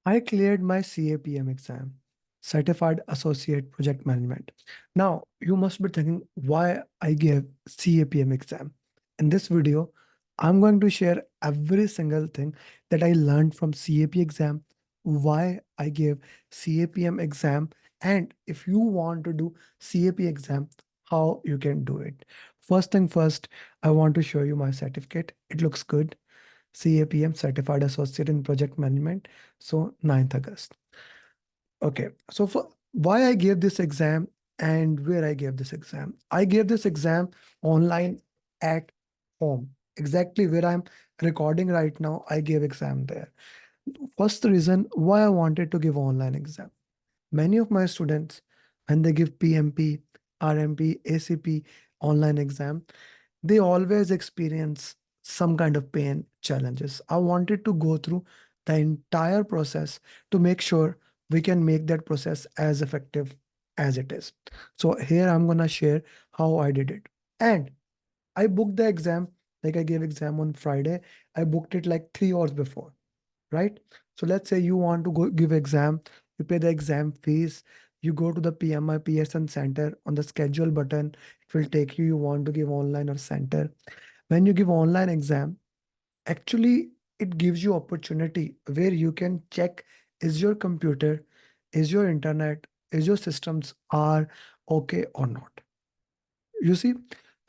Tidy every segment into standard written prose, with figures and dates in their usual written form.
I cleared my CAPM exam, Certified Associate Project Management. Now, you must be thinking why I gave CAPM exam. In this video, I'm going to share every single thing that I learned from CAP exam, why I gave CAPM exam, and if you want to do CAP exam, how you can do it. First thing first, I want to show you my certificate. It looks good. CAPM Certified Associate in Project Management. So 9th August. Okay. So for why I gave this exam and where I gave this exam. I gave this exam online at home. Exactly where I'm recording right now, I gave exam there. First reason why I wanted to give online exam. Many of my students, when they give PMP, RMP, ACP online exam, they always experience some kind of pain challenges. I wanted to go through the entire process to make sure we can make that process as effective as it is. So here I'm gonna share how I did it. And I booked the exam, like I gave exam on Friday. I booked it like 3 hours before, right? So let's say you want to go give exam, you pay the exam fees, you go to the PMI PSN center on the schedule button, it will take you want to give online or center. When you give online exam, actually it gives you opportunity where you can check is your computer, is your internet, is your systems are okay or not. You see,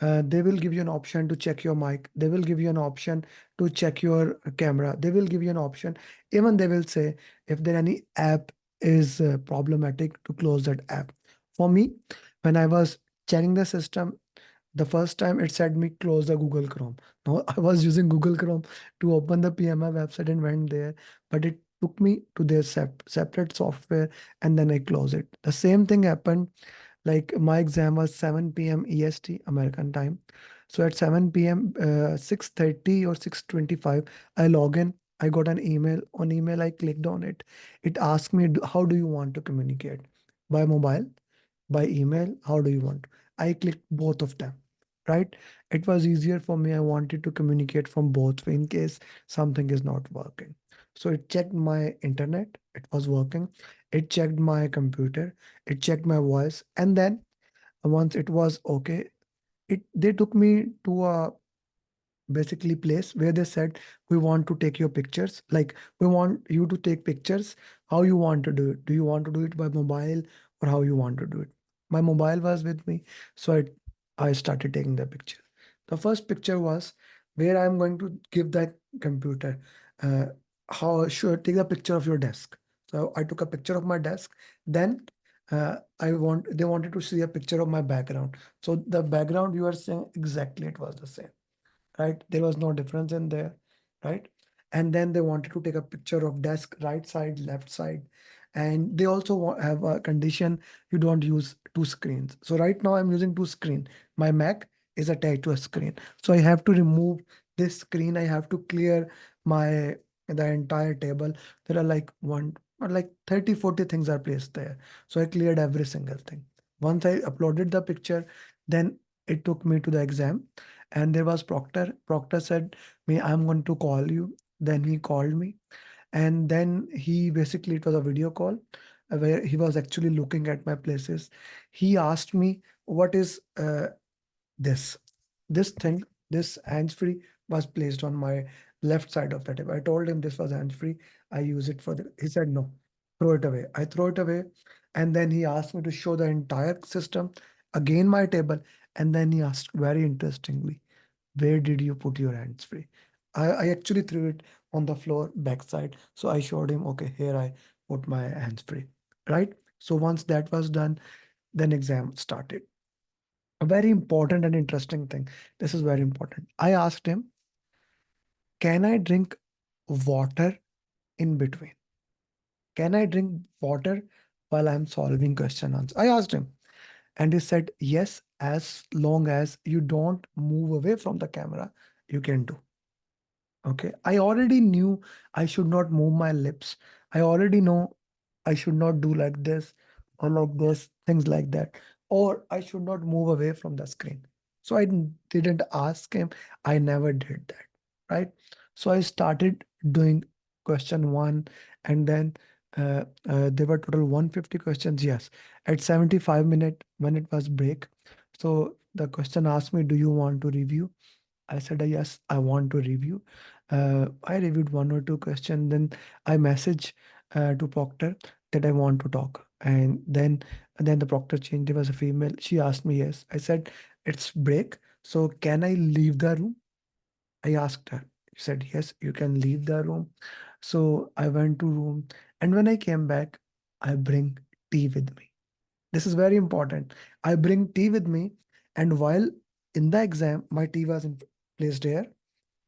they will give you an option to check your mic, they will give you an option to check your camera, they will give you an option, even they will say if there any app is problematic to close that app. For me, when I was checking the system, the first time it said me close the Google Chrome. Now I was using Google Chrome to open the PMI website and went there, but it took me to their separate software and then I close it. The same thing happened, like my exam was 7 p.m. EST American time. So at 7 p.m., 6:30 or 6:25, I log in. I got an email. On email, I clicked on it. It asked me, how do you want to communicate? By mobile, by email, how do you want? I clicked both of them, right? It was easier for me. I wanted to communicate from both in case something is not working. So it checked my internet, it was working. It checked my computer, it checked my voice, and then once it was okay, it they took me to a basically place where they said we want to take your pictures, like we want you to take pictures. How you want to do it? Do you want to do it by mobile or how you want to do it? My mobile was with me, so I started taking the picture. The first picture was where I'm going to give that computer, uh, how should take a picture of your desk. So I took a picture of my desk. Then they wanted to see a picture of my background. So the background you are saying exactly it was the same, right? There was no difference in there, right? And then they wanted to take a picture of desk, right side, left side. And they also have a condition, you don't use two screens. So right now I'm using two screen. My Mac is attached to a screen. So I have to remove this screen. I have to clear my the entire table. There are like one or like 30, 40 things are placed there. So I cleared every single thing. Once I uploaded the picture, then it took me to the exam, and there was Proctor. Proctor said me, I'm going to call you. Then he called me, and then he basically, it was a video call where he was actually looking at my places. He asked me, what is this this thing, this hands free was placed on my left side of the table. I told him this was hands free, I use it for the, he said no, throw it away. I throw it away, and then he asked me to show the entire system, again my table, and then he asked very interestingly, where did you put your hands free? I actually threw it on the floor backside. So I showed him, okay, here I put my hands free. Right? So once that was done, then exam started. A very important and interesting thing. This is very important. I asked him, can I drink water in between? Can I drink water while I'm solving question answer? I asked him. And he said, yes, as long as you don't move away from the camera, you can do. Okay. I already knew I should not move my lips. I already know I should not do like this or like this, things like that. Or I should not move away from the screen. So I didn't ask him. I never did that. Right. So I started doing question one, and then there were total 150 questions. Yes, at 75 minute when it was break, so the question asked me, "Do you want to review?" I said, yes, I want to review. I reviewed one or two questions. Then I messaged to Proctor that I want to talk. And then the Proctor changed. It was a female. She asked me, yes. I said, it's break. So can I leave the room? I asked her. She said, yes, you can leave the room. So I went to room. And when I came back, I bring tea with me. This is very important. I bring tea with me. And while in the exam, my tea was placed here.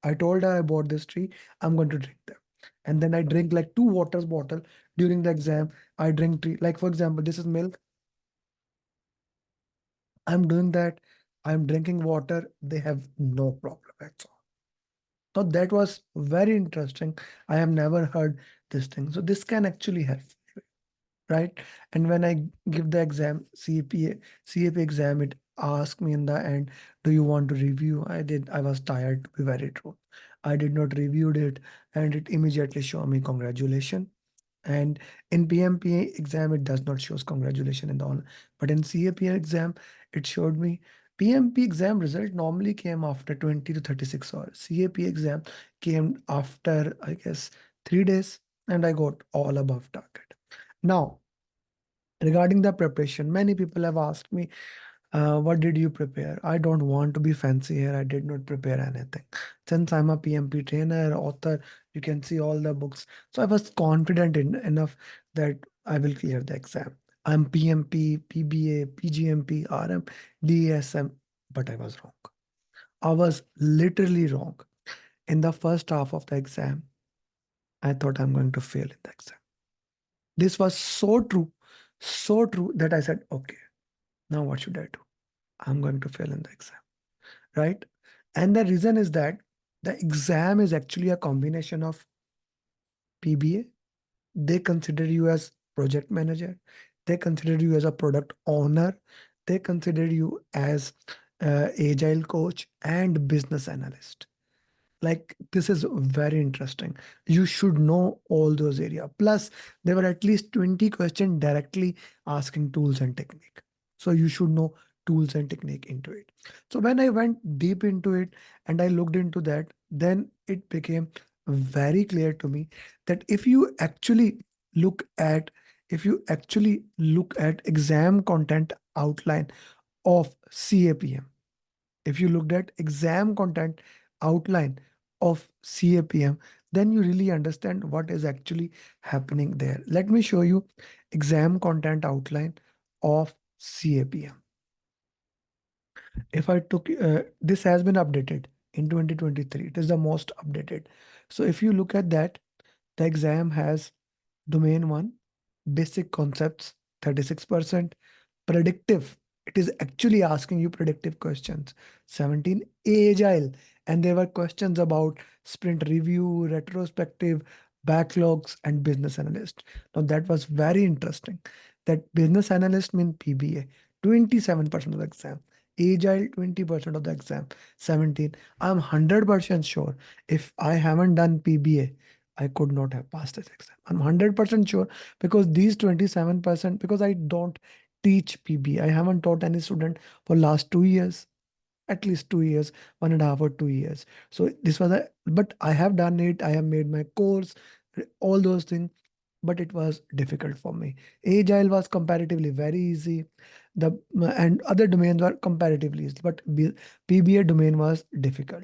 I told her I bought this tea. I'm going to drink them. And then I drink like two waters bottle during the exam. I drink tea. Like for example, this is milk. I'm doing that. I'm drinking water. They have no problem at all. So that was very interesting. I have never heard this thing. So this can actually help, right? And when I give the exam, CAP exam, it asked me in the end, do you want to review? I did. I was tired, to be very true. I did not reviewed it, and it immediately showed me congratulations. And in PMPA exam, it does not shows congratulations in the on, but in CAP exam, it showed me PMP exam result normally came after 20 to 36 hours. CAP exam came after, I guess, 3 days, and I got all above target. Now, regarding the preparation, many people have asked me, what did you prepare? I don't want to be fancy here. I did not prepare anything. Since I'm a PMP trainer, author, you can see all the books. So I was confident enough that I will clear the exam. I'm PMP, PBA, PGMP, RM, DSM, but I was wrong. I was literally wrong. In the first half of the exam, I thought I'm going to fail in the exam. This was so true that I said, okay, now what should I do? I'm going to fail in the exam, right? And the reason is that the exam is actually a combination of PBA. They consider you as project manager. They consider you as a product owner. They consider you as agile coach and business analyst. Like this is very interesting. You should know all those areas. Plus, there were at least 20 questions directly asking tools and technique. So you should know tools and technique into it. So when I went deep into it and I looked into that, then it became very clear to me that look at if you actually look at exam content outline of CAPM, if you looked at exam content outline of CAPM, then you really understand what is actually happening there. Let me show you exam content outline of CAPM. If I took this has been updated in 2023, it is the most updated. So if you look at that, the exam has domain one, basic concepts, 36%, predictive. It is actually asking you predictive questions. 17, agile. And there were questions about sprint review, retrospective, backlogs, and business analyst. Now that was very interesting. That business analyst mean PBA, 27% of the exam. Agile, 20% of the exam, 17. I'm 100% sure if I haven't done PBA, I could not have passed this exam. I'm 100% sure because these 27%, because I don't teach PB. I haven't taught any student for last 2 years, at least 2 years, 1.5 or 2 years. So this was but I have done it. I have made my course, all those things, but it was difficult for me. Agile was comparatively very easy. And other domains were comparatively easy, but PBA domain was difficult.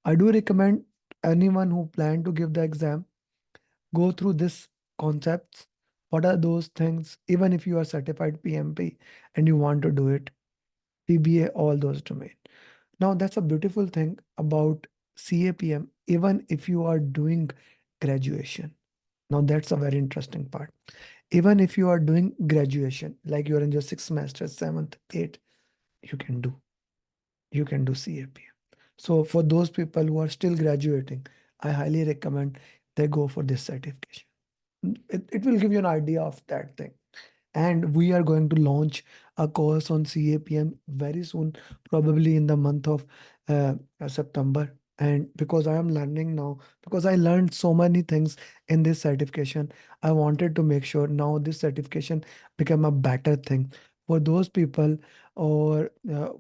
I do recommend anyone who plan to give the exam, go through this concepts. What are those things? Even if you are certified PMP and you want to do it, PBA, all those domain. Now that's a beautiful thing about CAPM, even if you are doing graduation. Now that's a very interesting part. Even if you are doing graduation, like you're in your sixth semester, seventh, eighth, you can do. You can do CAPM. So for those people who are still graduating, I highly recommend they go for this certification. It will give you an idea of that thing. And we are going to launch a course on CAPM very soon, probably in the month of September. And because I am learning now, because I learned so many things in this certification, I wanted to make sure now this certification become a better thing for those people, or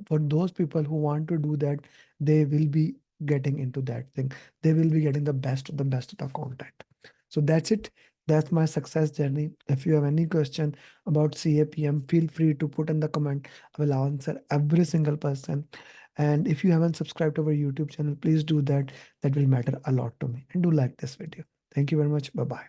for those people who want to do that. They will be getting into that thing. They will be getting the best of the content. So that's it. That's my success journey. If you have any question about CAPM, feel free to put in the comment. I will answer every single person. And if you haven't subscribed to our YouTube channel, please do that. That will matter a lot to me. And do like this video. Thank you very much. Bye bye.